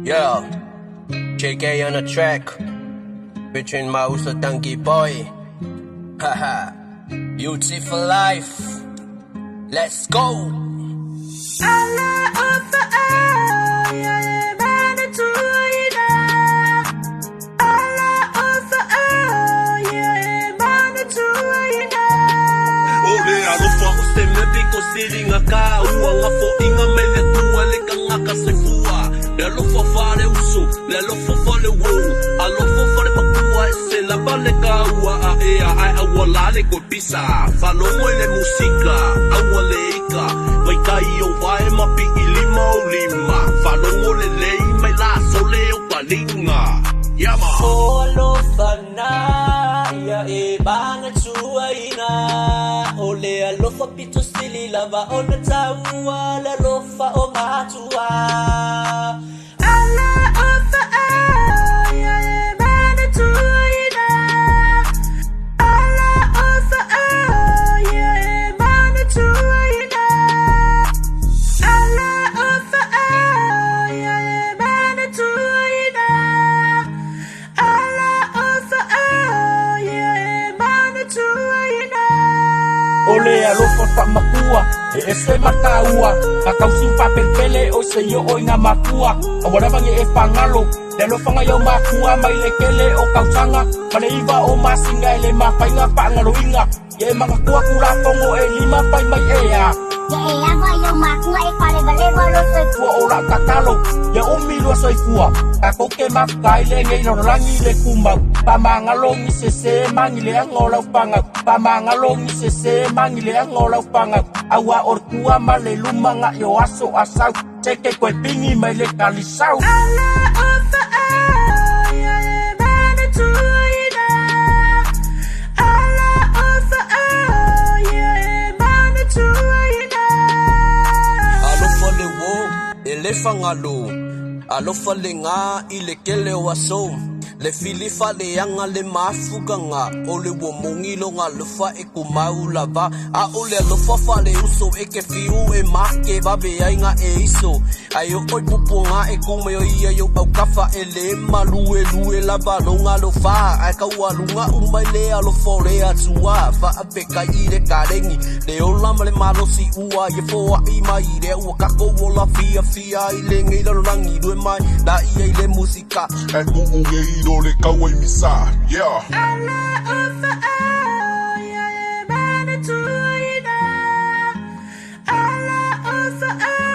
Yeah, JK on the track, featuring my uso DANKYBOE. Haha, beautiful life. Let's go. Alofa, Alofa o se mepi ko siringa ka ua ngafo inga mele tua le ka ngaka se fua le alofa fare usu le alofa fare wo alofa fare makua e se la vale ka ua a ea ai aua lale ko pisa whanongo le musika aua le ika mai kai o vae mapi i lima o lima whanongo le lei mai la sole o palinga Yama o alofa na ia e banga tua ina o le alofa pito stili lava o na taua le alofa o matua Alofa ia e banga tua ina Alofa ia e banga tua ina Alofa ia e banga tua ina Ole alofa fa makua e se mataua ka kausi fa perpele o se yo o nga makua awara bangi e pangalo le alofa nga yo makua mai le kele o kausanga male iwa o masinga ele mapainga pangalo inga ye mga kuwa kura tongo e lima pai mai ea ya elawa yo makua e kale vale valo soy tua ora kakalo ya umi lua soy fua ka koke makai le ngei no rangi le kumau pamangalong se mangi le angola upanga pamangalong se mangi le angola upanga awa ortua male lumanga yo aso asau teke koe pingi mai le kalisau Alofa ia e bana tuina Alofa ia e bana tuina Alofa le wo, ele fangalo. Alofa le nga, ile kele waso. Le filifa le anga le mafuganga. O le wo mongilo nga lufa e kumau lava. A o le alofa fa le uso e ke fiu e make babe ai nga e iso. Ayo oi pupunga e kumeo ia yo au kafa e le malue lue lava longa lofa. Ai kaualunga umai le alofa le atua. Fa apeka i le karengi. Le olama le malosi ua ye foa i mai re ua kako wola fia fia i le ngei rangi due mai. Da ia i le musika. e kuku ngei ro le kaua i misa yeah Alofa ia e bana tuina Alofa